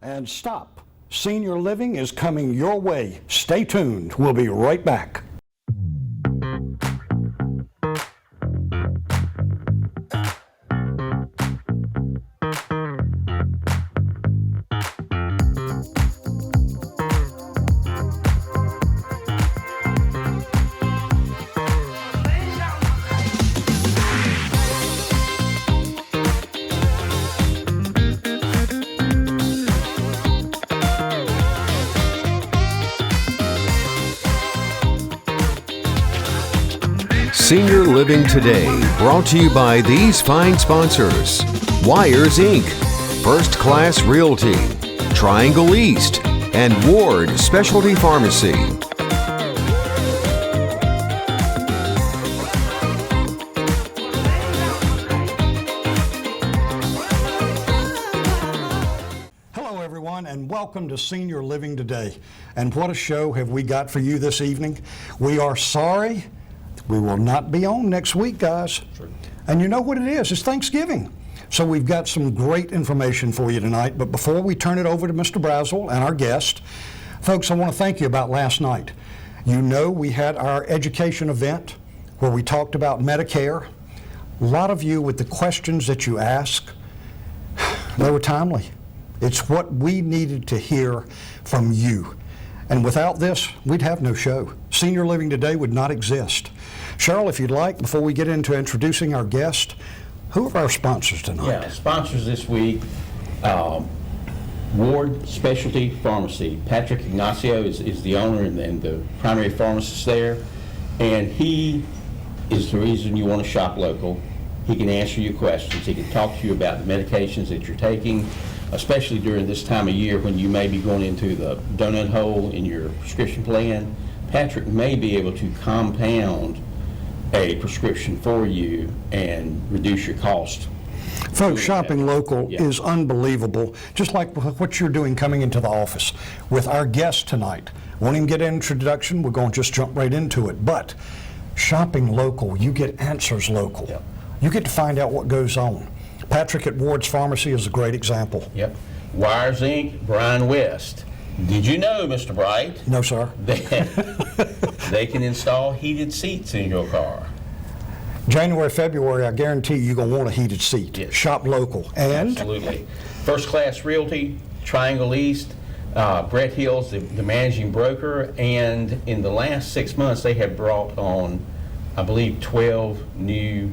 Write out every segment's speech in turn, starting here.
And stop. Senior living is coming your way. Stay tuned. We'll be right back. Senior Living Today, brought to you by these fine sponsors: Wires Inc., First Class Realty, Triangle East, and Ward Specialty Pharmacy. Hello everyone, and welcome to Senior Living Today. And what a show have we got for you this evening. We are sorry we will not be on next week, guys. Sure. And you know what it is? It's Thanksgiving. So we've got some great information for you tonight. But before we turn it over to Mr. Brazel and our guest, folks, I want to thank you about last night. You know, we had our education event where we talked about Medicare. A lot of you, with the questions that you asked, they were timely. It's what we needed to hear from you. And without this, we'd have no show. Senior Living Today would not exist. Cheryl, if you'd like, before we get into introducing our guest, who are our sponsors tonight? Yeah, sponsors this week, Ward Specialty Pharmacy. Patrick Ignacio is the owner and the primary pharmacist there, and he is the reason you want to shop local. He can answer your questions. He can talk to you about the medications that you're taking, especially during this time of year when you may be going into the donut hole in your prescription plan. Patrick may be able to compound a prescription for you and reduce your cost. Folks, shopping local is unbelievable, just like what you're doing coming into the office with our guest tonight. Won't even get an introduction, we're going to just jump right into it. But shopping local, you get answers local. Yep. You get to find out what goes on. Patrick at Ward's Pharmacy is a great example. Yep. Wires Inc., Brian West. Did you know, Mr. Bright? No, sir. They can install heated seats in your car. January, February, I guarantee you're going to want a heated seat. Yes. Shop local. And? Absolutely. First Class Realty, Triangle East, Brett Hill's the managing broker, and in the last 6 months they have brought on, I believe, 12 new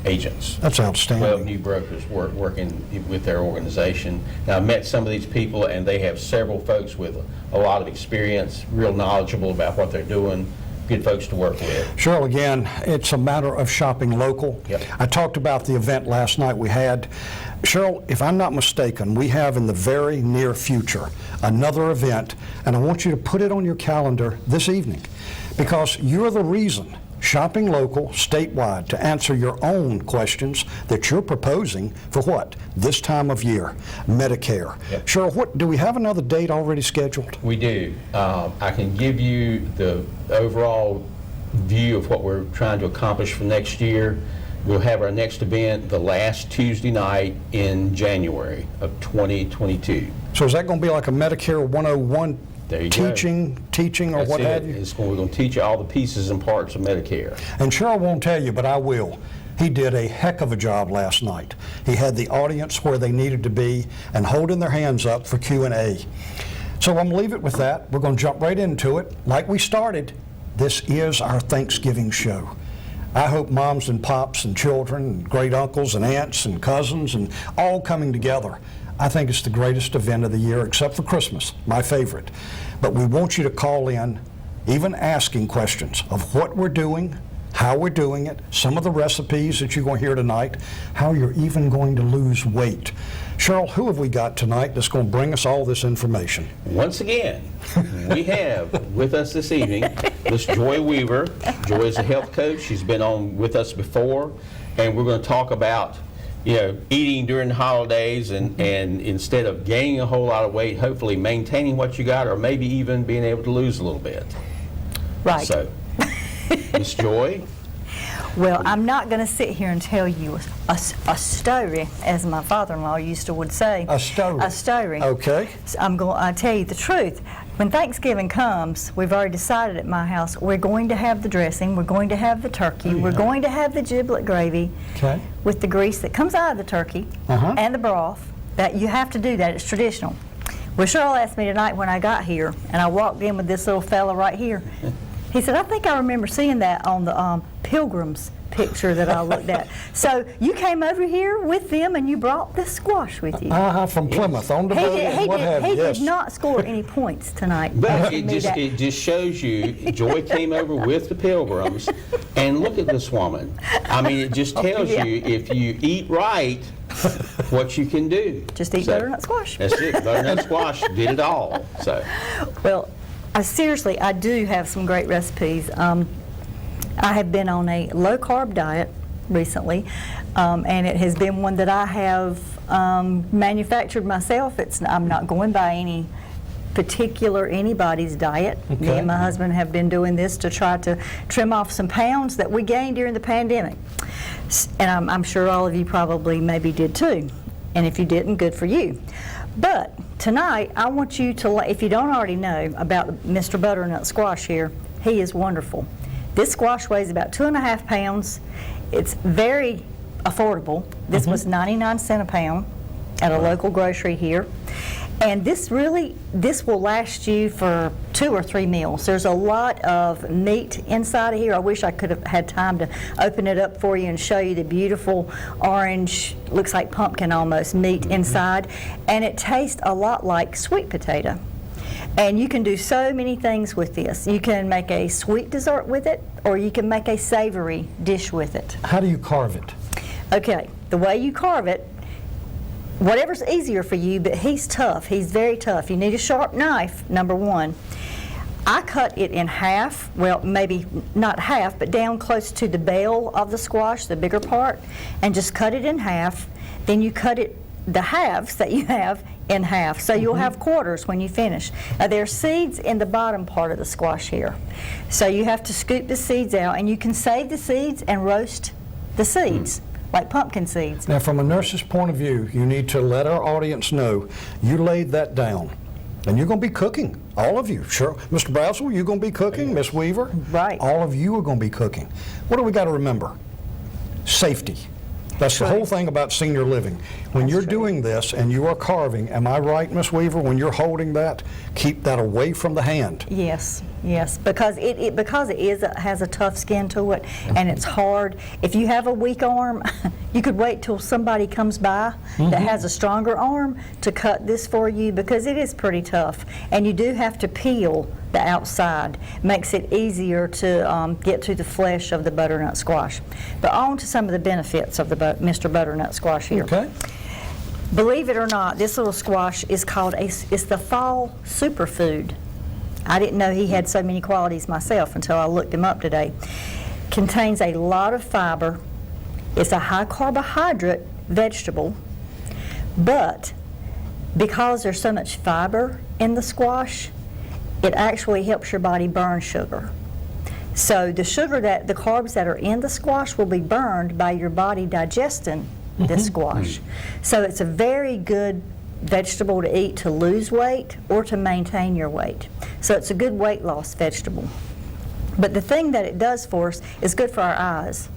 agents. That's outstanding. 12 new brokers working with their organization. Now, I've met some of these people, and they have several folks with a lot of experience, real knowledgeable about what they're doing, good folks to work with. Cheryl, again, it's a matter of shopping local. Yep. I talked about the event last night we had. Cheryl, if I'm not mistaken, we have in the very near future another event, and I want you to put it on your calendar this evening, because you're the reason shopping local, statewide, to answer your own questions that you're proposing for what? This time of year, Medicare. Yep. Cheryl, do we have another date already scheduled? We do. I can give you the overall view of what we're trying to accomplish for next year. We'll have our next event the last Tuesday night in January of 2022. So is that going to be like a Medicare 101 teaching or That's what it. have you? We're going to teach you all the pieces and parts of Medicare. And Cheryl won't tell you, but I will. He did a heck of a job last night. He had the audience where they needed to be and holding their hands up for Q&A. So I'm going to leave it with that. We're going to jump right into it. Like we started, this is our Thanksgiving show. I hope moms and pops and children and great uncles and aunts and cousins and all coming together. I think it's the greatest event of the year, except for Christmas, my favorite. But we want you to call in, even asking questions of what we're doing, how we're doing it, some of the recipes that you're going to hear tonight, how you're even going to lose weight. Cheryl, who have we got tonight that's going to bring us all this information? Once again, we have with us this evening Miss Joy Weaver. Joy is a health coach. She's been on with us before, and we're going to talk about eating during the holidays and instead of gaining a whole lot of weight, hopefully maintaining what you got or maybe even being able to lose a little bit. Right. So, Miss Joy. Well, I'm not going to sit here and tell you a story, as my father-in-law would say. A story? A story. Okay. So I'm going to tell you the truth. When Thanksgiving comes, we've already decided at my house, we're going to have the dressing, we're going to have the turkey, we're going to have the giblet gravy with the grease that comes out of the turkey and the broth. That you have to do that. It's traditional. Well, Cheryl asked me tonight when I got here, and I walked in with this little fella right here. He said, I think I remember seeing that on the Pilgrims picture that I looked at. So you came over here with them and you brought this squash with you. From Plymouth, on the boat, and what have you. He did not score any points tonight. But it just shows you, Joy came over with the Pilgrims, and look at this woman. I mean, it just tells you, if you eat right, what you can do. Just eat butternut squash. That's it. Butternut squash did it all. So. Well, seriously, I do have some great recipes. I have been on a low-carb diet recently, and it has been one that I have manufactured myself. I'm not going by anybody's diet. Me and my husband have been doing this to try to trim off some pounds that we gained during the pandemic. And I'm sure all of you probably maybe did too. And if you didn't, good for you. But tonight, I want you to, if you don't already know about Mr. Butternut Squash here, he is wonderful. This squash weighs about 2.5 pounds. It's very affordable. This was 99 cents a pound at a local grocery here. And this will last you for 2 or 3 meals. There's a lot of meat inside of here. I wish I could have had time to open it up for you and show you the beautiful orange, looks like pumpkin almost, meat inside. And it tastes a lot like sweet potato. And you can do so many things with this. You can make a sweet dessert with it, or you can make a savory dish with it. How do you carve it? Okay, the way you carve it, whatever's easier for you, but he's tough. He's very tough. You need a sharp knife, number one. I cut it in half, well, maybe not half, but down close to the bell of the squash, the bigger part, and just cut it in half. Then you cut it, the halves that you have, in half. So you'll have quarters when you finish. Now there are seeds in the bottom part of the squash here. So you have to scoop the seeds out, and you can save the seeds and roast the seeds. Like pumpkin seeds. Now, from a nurse's point of view, you need to let our audience know you laid that down. And you're going to be cooking, all of you. Sure, Mr. Brazel, you're going to be cooking, Miss Weaver. Right. All of you are going to be cooking. What do we got to remember? Safety. That's the whole thing about senior living. When you're doing this and you are carving, am I right, Miss Weaver, when you're holding that, keep that away from the hand? Yes, yes, because it has a tough skin to it, and it's hard. If you have a weak arm, you could wait till somebody comes by that has a stronger arm to cut this for you, because it is pretty tough. And you do have to peel the outside. Makes it easier to get to the flesh of the butternut squash. But on to some of the benefits of the Mr. Butternut Squash here. Okay. Believe it or not, this little squash is called it's the fall superfood. I didn't know he had so many qualities myself until I looked him up today. Contains a lot of fiber. It's a high carbohydrate vegetable, but because there's so much fiber in the squash, it actually helps your body burn sugar. So the carbs that are in the squash will be burned by your body digesting this squash. So it's a very good vegetable to eat to lose weight or to maintain your weight. So it's a good weight loss vegetable. But the thing that it does for us is good for our eyes.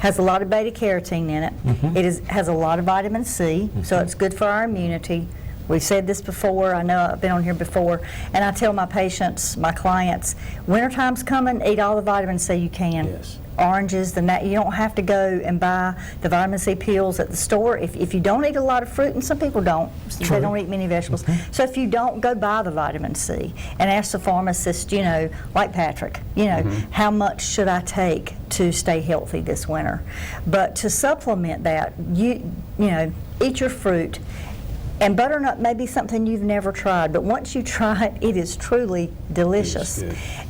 Has a lot of beta carotene in it. It has a lot of vitamin C, so it's good for our immunity. We've said this before, I know I've been on here before, and I tell my patients, my clients, wintertime's coming, eat all the vitamin C you can. Yes. Oranges, you don't have to go and buy the vitamin C pills at the store. If you don't eat a lot of fruit, and some people don't, they don't eat many vegetables. So if you don't, go buy the vitamin C and ask the pharmacist, like Patrick, how much should I take to stay healthy this winter? But to supplement that, eat your fruit. And butternut may be something you've never tried, but once you try it, it is truly delicious.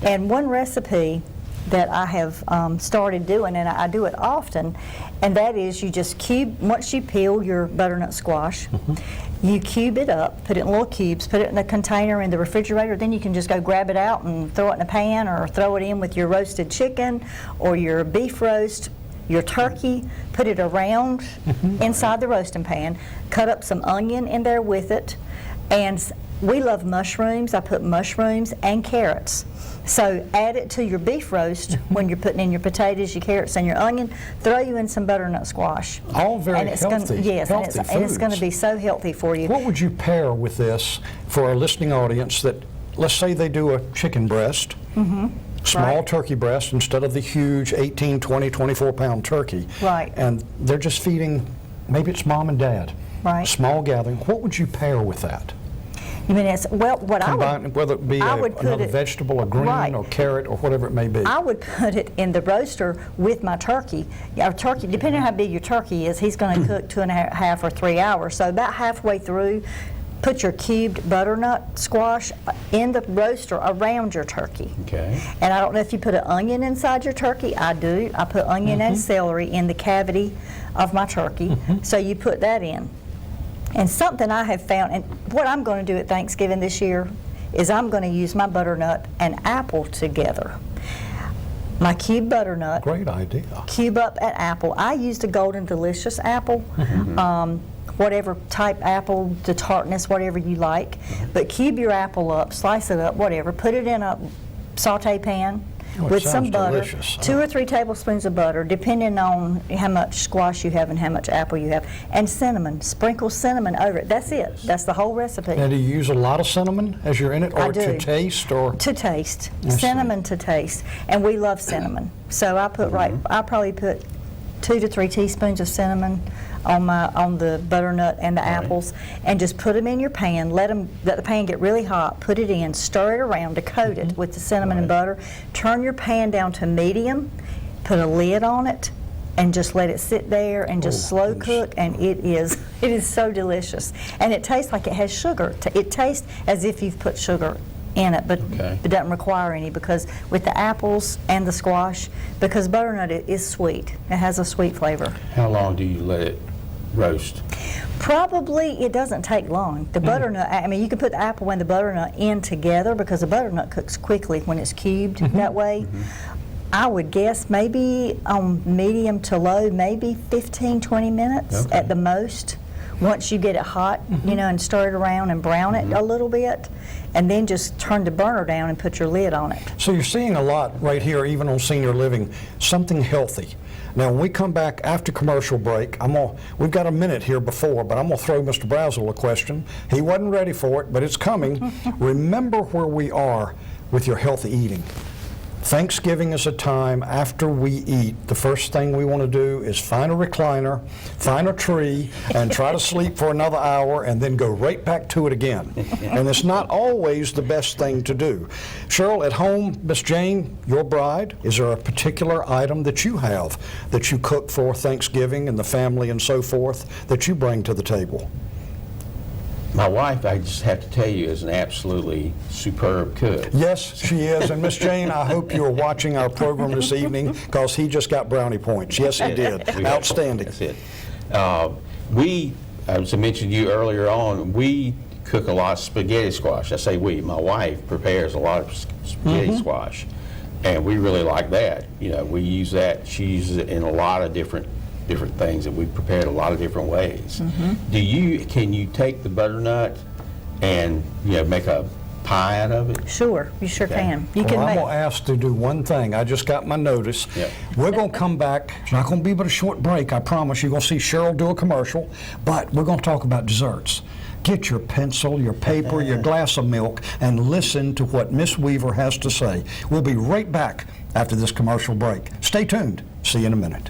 And one recipe that I have started doing, and I do it often, and that is you just once you peel your butternut squash, You cube it up, put it in little cubes, put it in a container in the refrigerator, then you can just go grab it out and throw it in a pan or throw it in with your roasted chicken or your beef roast, your turkey, put it around inside the roasting pan, cut up some onion in there with it, and we love mushrooms. I put mushrooms and carrots. So add it to your beef roast when you're putting in your potatoes, your carrots, and your onion. Throw you in some butternut squash. All very and it's healthy, yes, healthy and it's going to foods. be so healthy for you. What would you pair with this for our listening audience that, let's say they do a chicken breast, small Right. turkey breast instead of the huge 18, 20, 24-pound turkey. Right. And they're just feeding, maybe it's mom and dad. Right. Small gathering. What would you pair with that? You mean it's, well, what Combine, whether it be I would put another it- vegetable, a green right. or carrot or whatever it may be. I would put it in the roaster with my turkey. Our turkey, depending on how big your turkey is, he's going to cook 2.5 or 3 hours. So about halfway through, put your cubed butternut squash in the roaster around your turkey. Okay. And I don't know if you put an onion inside your turkey. I do. I put onion and celery in the cavity of my turkey. So you put that in. And something I have found, and what I'm going to do at Thanksgiving this year, is I'm going to use my butternut and apple together. My cubed butternut, Great idea. cube up an apple. I used a Golden Delicious apple, whatever type apple, the tartness, whatever you like. But cube your apple up, slice it up, whatever. Put it in a saute pan Oh, it with some sounds butter, delicious. 2 or 3 tablespoons of butter, depending on how much squash you have and how much apple you have, and cinnamon. Sprinkle cinnamon over it. That's it. That's the whole recipe. Now, do you use a lot of cinnamon as you're in it, I or to do. taste, or? To taste, I see. cinnamon to taste, and we love cinnamon. So I put I probably put 2 to 3 teaspoons of cinnamon on the butternut and the apples, and just put them in your pan. Let the pan get really hot. Put it in, stir it around to coat it with the cinnamon and butter. Turn your pan down to medium. Put a lid on it, and just let it sit there and just slow cook. And it is so delicious, and it tastes like it has sugar. It tastes as if you've put sugar in it, but Okay. it doesn't require any, because with the apples and the squash, because butternut is sweet. It has a sweet flavor. How long do you let it roast? Probably it doesn't take long. The butternut, I mean, you can put the apple and the butternut in together, because the butternut cooks quickly when it's cubed that way. I would guess maybe on medium to low, maybe 15, 20 minutes Okay. at the most. Once you get it hot, you know, and stir it around and brown it a little bit, and then just turn the burner down and put your lid on it. So you're seeing a lot right here, even on Senior Living, something healthy. Now, when we come back after commercial break, we've got a minute here before, but I'm going to throw Mr. Brazel a question. He wasn't ready for it, but it's coming. Remember where we are with your healthy eating. Thanksgiving is a time after we eat, the first thing we want to do is find a recliner, find a tree, and try to sleep for another hour, and then go right back to it again. And it's not always the best thing to do. Cheryl, at home, Miss Jane, your bride, is there a particular item that you have that you cook for Thanksgiving and the family and so forth that you bring to the table? My wife, I just have to tell you, is an absolutely superb cook. Yes, she is. And Miss Jane, I hope you're watching our program this evening, because he just got brownie points. Yes, he did. We got- Outstanding. That's it. As I mentioned to you earlier on, we cook a lot of spaghetti squash. I say we, my wife prepares a lot of spaghetti squash, and we really like that. You know, we use that. She uses it in a lot of different things, and we prepare it a lot of different ways. Can you take the butternut and, you know, make a pie out of it? Sure, you sure can. You Well, can I'm make. going to ask to do one thing. I just got my notice. Yep. We're going to come back. It's not going to be but a short break, I promise. You're going to see Cheryl do a commercial, but we're going to talk about desserts. Get your pencil, your paper, your glass of milk, and listen to what Miss Weaver has to say. We'll be right back after this commercial break. Stay tuned. See you in a minute.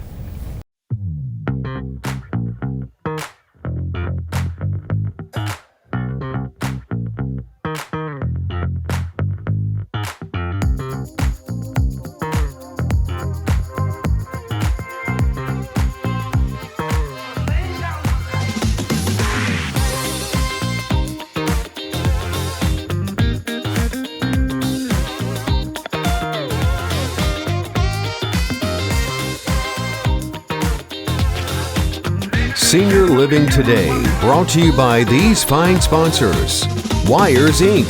Senior Living Today, brought to you by these fine sponsors: Wires Inc.,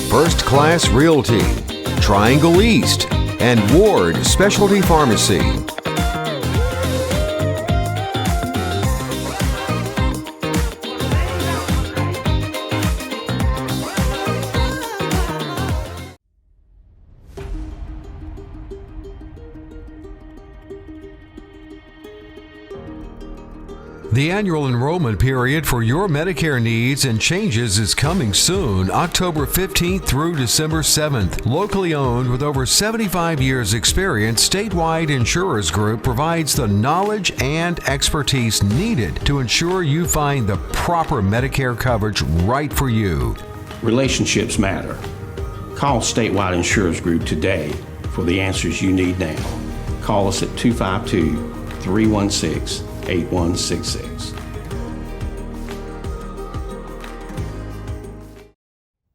First Class Realty, Triangle East, and Ward Specialty Pharmacy. The annual enrollment period for your Medicare needs and changes is coming soon, October 15th through December 7th. Locally owned with over 75 years experience, Statewide Insurers Group provides the knowledge and expertise needed to ensure you find the proper Medicare coverage right for you. Relationships matter. Call Statewide Insurers Group today for the answers you need now. Call us at 252-316-8166.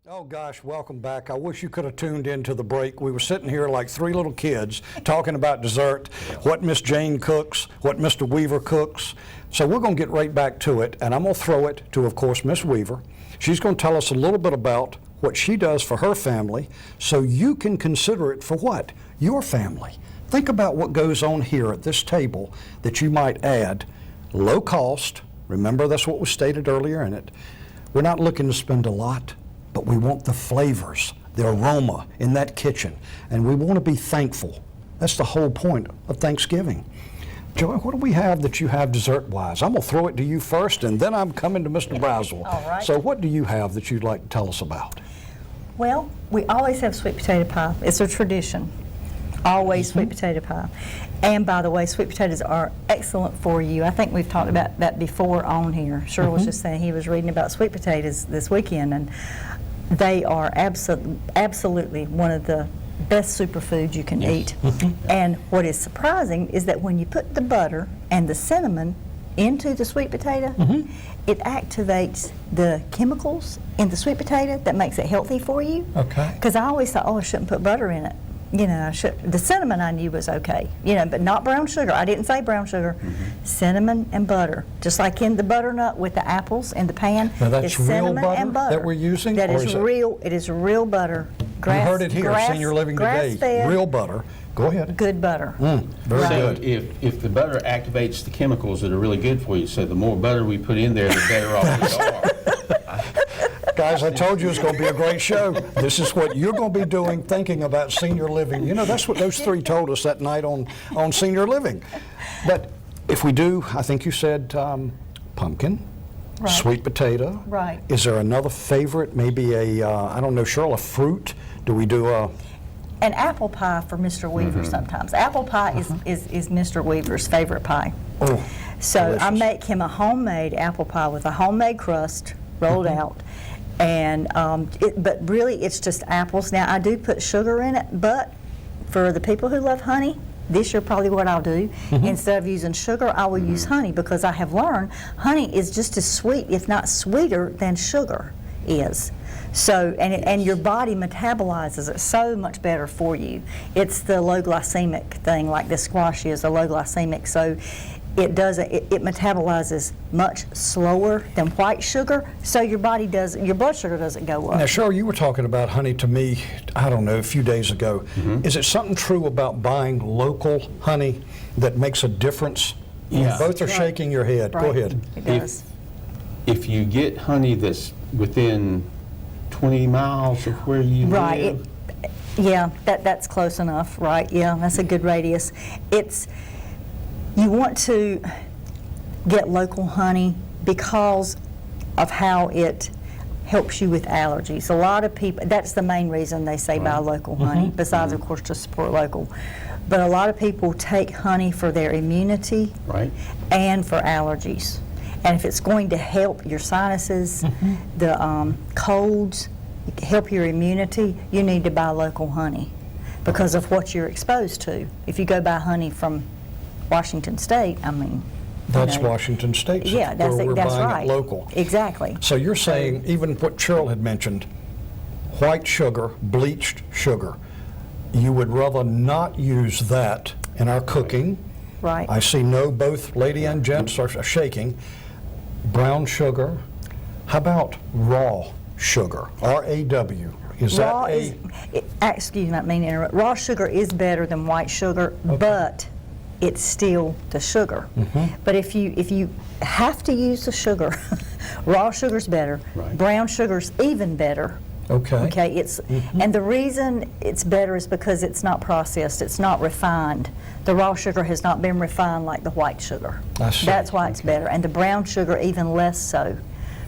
Oh gosh, welcome back. I wish you could have tuned into the break. We were sitting here like three little kids talking about dessert, what Miss Jane cooks, what Mr. Weaver cooks. So we're going to get right back to it, and I'm going to throw it to, of course, Miss Weaver. She's going to tell us a little bit about what she does for her family, so you can consider it for what? Your family. Think about what goes on here at this table that you might add. Low cost, remember that's what was stated earlier in it. We're not looking to spend a lot, but we want the flavors, the aroma in that kitchen, and we want to be thankful. That's the whole point of Thanksgiving. Joy, what do we have that you have dessert-wise? I'm going to throw it to you first, and then I'm coming to Mr. Braswell. All right. So what do you have that you'd like to tell us about? Well, we always have sweet potato pie. It's a tradition. Always sweet potato pie. And by the way, sweet potatoes are excellent for you. I think we've talked about that before on here. Cheryl was just saying he was reading about sweet potatoes this weekend, and they are absolutely one of the best superfoods you can eat. And what is surprising is that when you put the butter and the cinnamon into the sweet potato, it activates the chemicals in the sweet potato that makes it healthy for you. Okay. Because I always thought, oh, I shouldn't put butter in it. You know, the cinnamon I knew was okay, you know, but not brown sugar. I didn't say brown sugar. Cinnamon and butter, just like in the butternut with the apples in the pan. Now that's it's real cinnamon butter and butter that we're using? That or is real. It is real butter. You heard it here, Senior Living Today. Grass-fed, Real butter. Go ahead. good butter. Very So good. if the butter activates the chemicals that are really good for you, so the more butter we put in there, the better off we are. Guys, I told you it's going to be a great show. This is what you're going to be doing, thinking about senior living. You know, that's what those three told us that night on Senior Living. But if we do, I think you said pumpkin, Right. sweet potato. Right. Is there another favorite, maybe I don't know, Cheryl, a fruit? Do we do a... An apple pie for Mr. Weaver sometimes. Apple pie is Mr. Weaver's favorite pie. Oh, So I delicious. make him a homemade apple pie with a homemade crust rolled out. And but really it's just apples. Now I do put sugar in it, but for the people who love honey, this year probably what I'll do, instead of using sugar, I will use honey, because I have learned honey is just as sweet, if not sweeter, than sugar is. So, and your body metabolizes it so much better for you. It's the low glycemic thing, like the squash is, the low glycemic. So it metabolizes much slower than white sugar, so your blood sugar doesn't go up. Now, Cheryl, you were talking about honey to me, I don't know, a few days ago. Is it something true about buying local honey that makes a difference? Yeah. Both are shaking your head. Go Right. ahead. It does. If you get honey that's within 20 miles of where you Right. live, Yeah, that's close enough, right? Yeah, that's a good radius. You want to get local honey because of how it helps you with allergies. A lot of people, that's the main reason they say buy local honey, besides, of course, to support local. But a lot of people take honey for their immunity right? and for allergies. And if it's going to help your sinuses, the colds, help your immunity, you need to buy local honey because of what you're exposed to. If you go buy honey from Washington State, I mean, That's you know, Washington State, yeah, where we're that's buying right. it local. Exactly. So you're saying, even what Cheryl had mentioned, white sugar, bleached sugar, you would rather not use that in our cooking. Right. I see both lady and gents are shaking. brown sugar. How about raw sugar, R-A-W? Is Raw that is, excuse me, I didn't mean to interrupt. Raw sugar is better than white sugar, but it's still the sugar. But if you have to use the sugar, raw sugar's better. Right. brown Sugar's even better. Okay. Okay, and the reason it's better is because it's not processed, it's not refined. The raw sugar has not been refined like the white sugar. I see. That's why it's better, and the brown sugar even less so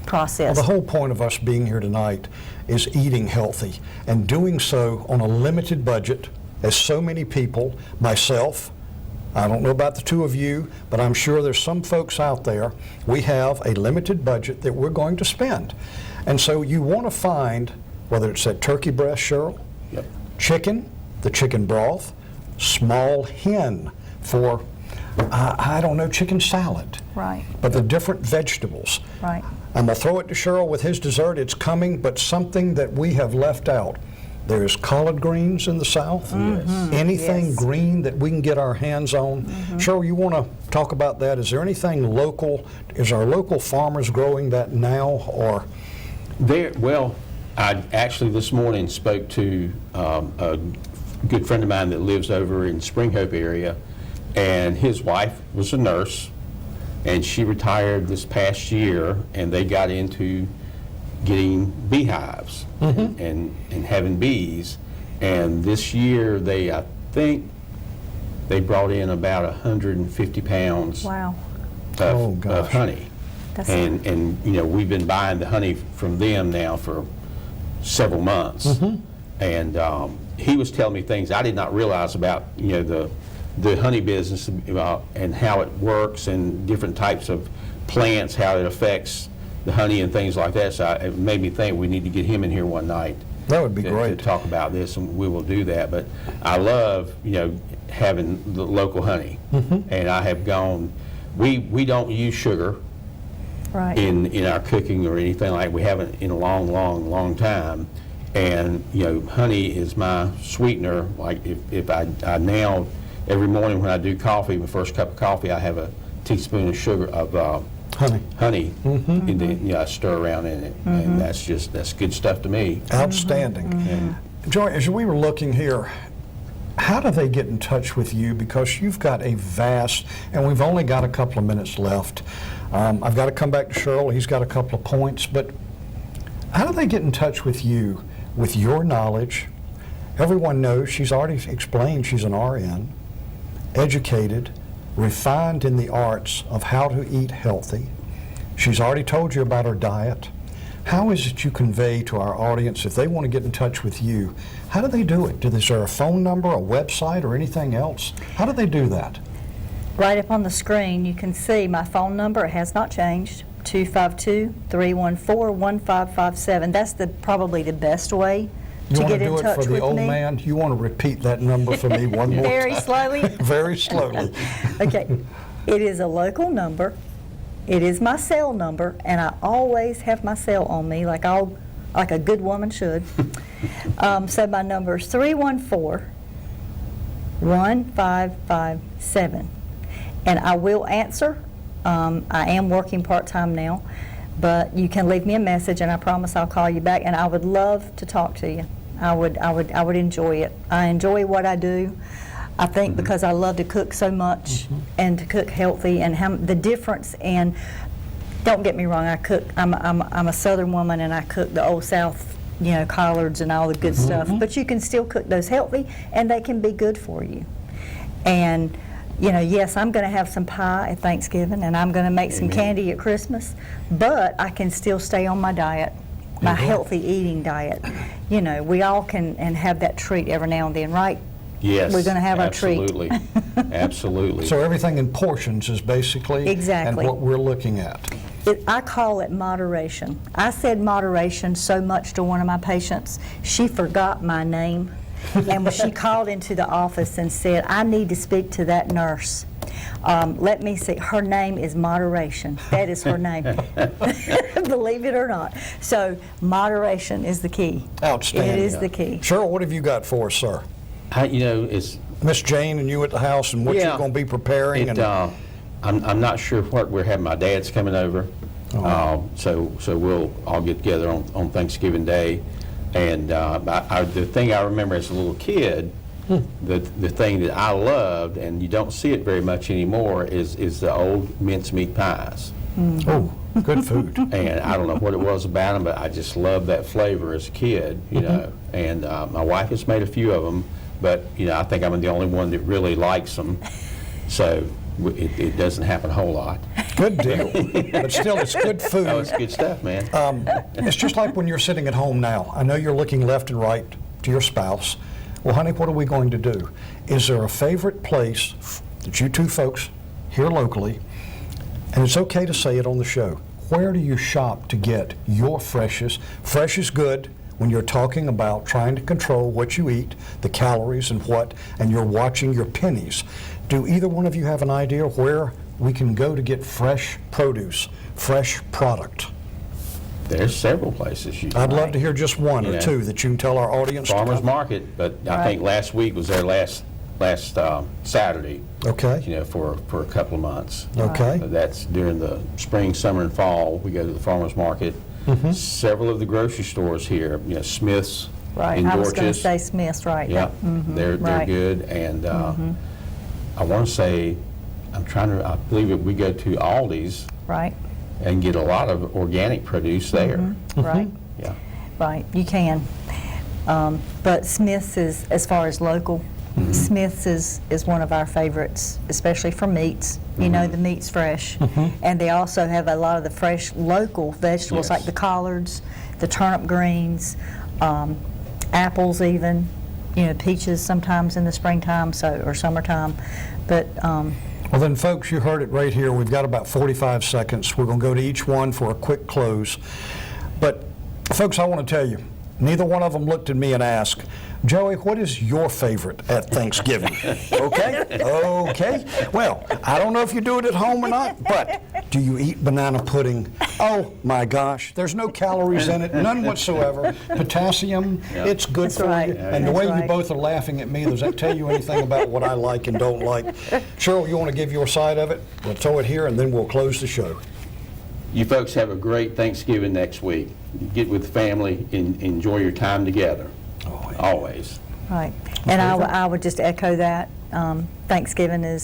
processed. The whole point of us being here tonight is eating healthy and doing so on a limited budget, as so many people, myself, I don't know about the two of you, but I'm sure there's some folks out there, we have a limited budget that we're going to spend. And so you want to find, whether it's that turkey breast, Cheryl, Yep. chicken, the chicken broth, small hen for, I don't know, chicken salad. Right. But the different vegetables. Right. I'm going to throw it to Cheryl with his dessert. It's coming, but something that we have left out. There's collard greens in the South. Anything Yes. green that we can get our hands on. Cheryl, you want to talk about that? Is there anything local? Is our local farmers growing that now, or? Well, I actually this morning spoke to a good friend of mine that lives over in Spring Hope area, and his wife was a nurse, and she retired this past year, and they got into getting beehives and having bees, and this year I think they brought in about 150 pounds Wow. Oh, of gosh. honey. That's- And you know, we've been buying the honey from them now for several months. And he was telling me things I did not realize about, you know, the honey business and how it works and different types of plants, how it affects the honey and things like that. So it made me think we need to get him in here one night. That would be to great. talk about this, and we will do that. But I love, you know, having the local honey. And I have gone, we don't use sugar Right. in our cooking or anything like, we haven't in a long time. And, you know, honey is my sweetener. Like if I now, every morning when I do coffee, my first cup of coffee, I have a teaspoon of sugar, of honey, and then, I stir around in it. And that's good stuff to me. Outstanding. Joy, as we were looking here, how do they get in touch with you? Because you've got a vast, and we've only got a couple of minutes left. I've got to come back to Cheryl. He's got a couple of points. But how do they get in touch with you with your knowledge? Everyone knows, she's already explained she's an RN, educated, refined in the arts of how to eat healthy. She's already told you about her diet. How is it you convey to our audience, if they want to get in touch with you, how do they do it? Is there a phone number, a website, or anything else? How do they do that? Right up on the screen, you can see my phone number. It has not changed. 252-314-1557. That's probably the best way to get in touch with me. You want to do it for the old man? You want to repeat that number for me one more time? Very slowly? Very slowly. Okay. It is a local number. It is my cell number, and I always have my cell on me like a good woman should. So my number is 314-1557. And I will answer. I am working part-time now, but you can leave me a message, and I promise I'll call you back. And I would love to talk to you. I would enjoy it. I enjoy what I do. I think because I love to cook so much and to cook healthy, and the difference. And don't get me wrong, I cook. I'm a Southern woman, and I cook the Old South, you know, collards and all the good stuff. But you can still cook those healthy, and they can be good for you. And you know, yes, I'm going to have some pie at Thanksgiving, and I'm going to make some candy at Christmas, but I can still stay on my diet, my healthy eating diet. You know, we all can and have that treat every now and then, right? Yes. We're going to have absolutely. our treat. Absolutely. So everything in portions is basically Exactly. and what we're looking at. I call it moderation. I said moderation so much to one of my patients, she forgot my name. And when she called into the office and said, I need to speak to that nurse. Let me see, her name is Moderation. That is her name. Believe it or not. So moderation is the key. Outstanding. It is the key. Cheryl, what have you got for us, sir? You know, it's Miss Jane and you at the house, and what you're going to be preparing. I'm not sure what we're having. My dad's coming over, So we'll all get together on Thanksgiving Day. And the thing I remember as a little kid, the thing that I loved, and you don't see it very much anymore, is the old mincemeat pies. Oh, good food. And I don't know what it was about them, but I just loved that flavor as a kid, you know. And my wife has made a few of them, but, you know, I think I'm the only one that really likes them. So it doesn't happen a whole lot. Good deal. But still, it's good food. Oh, it's good stuff, man. It's just like when you're sitting at home now. I know you're looking left and right to your spouse. Well, honey, what are we going to do? Is there a favorite place that you two folks here locally, and it's okay to say it on the show, where do you shop to get your freshest? Fresh is good when you're talking about trying to control what you eat, the calories and you're watching your pennies. Do either one of you have an idea where we can go to get fresh produce, fresh product? There's several places you can. I'd love to hear just one or two that you can tell our audience. Farmers Market, but I think last week was their last Saturday. Okay. You know, for a couple of months. Okay. That's during the spring, summer, and fall. We go to the farmers market. Several of the grocery stores here, you know, Smith's in I was going to Dorchester. say Smith's, right. Yeah, they're good, and I want to say, I believe we go to Aldi's. Right. And get a lot of organic produce there. Right. Yeah. Right, you can. But Smith's is, as far as local, Smith's is one of our favorites, especially for meats. You know, the meat's fresh. And they also have a lot of the fresh local vegetables, Yes. like the collards, the turnip greens, apples even, you know, peaches sometimes in the springtime or summertime. But Well then, folks, you heard it right here. We've got about 45 seconds. We're going to go to each one for a quick close. But, folks, I want to tell you, neither one of them looked at me and asked, Joey, what is your favorite at Thanksgiving? Okay? Okay. Well, I don't know if you do it at home or not, but do you eat banana pudding? Oh, my gosh. There's no calories in it, none whatsoever. Potassium, it's good for right. you. And the That's way you right. both are laughing at me, does that tell you anything about what I like and don't like? Cheryl, you want to give your side of it? We'll throw it here, and then we'll close the show. You folks have a great Thanksgiving next week. Get with the family and enjoy your time together. Always. right. And I would just echo that. Thanksgiving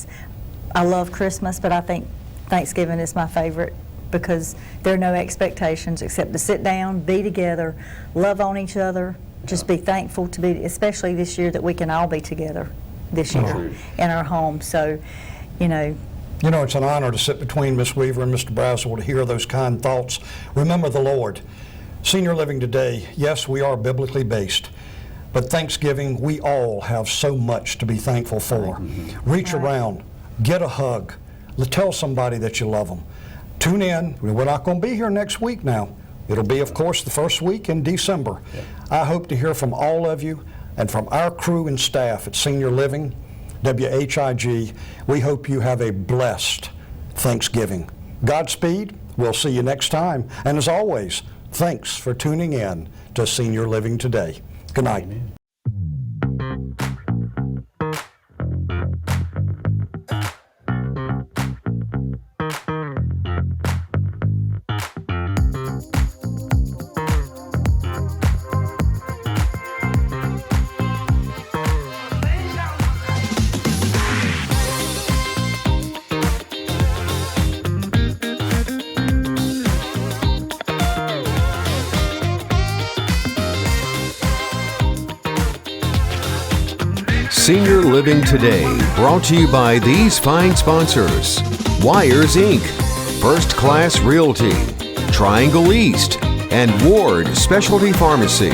I love Christmas, but I think Thanksgiving is my favorite because there are no expectations except to sit down, be together, love on each other, just be thankful to be, especially this year, that we can all be together this year in our home. So, you know. You know, it's an honor to sit between Miss Weaver and Mr. Brazel to hear those kind thoughts. Remember the Lord. Senior Living today, yes, we are biblically based, but Thanksgiving, we all have so much to be thankful for. Reach around, get a hug, tell somebody that you love them. Tune in. We're not going to be here next week now. It'll be, of course, the first week in December. I hope to hear from all of you and from our crew and staff at Senior Living, WHIG. We hope you have a blessed Thanksgiving. Godspeed. We'll see you next time. And as always, thanks for tuning in to Senior Living Today. Good night. Amen. Senior Living Today, brought to you by these fine sponsors: Wires Inc., First Class Realty, Triangle East, and Ward Specialty Pharmacy.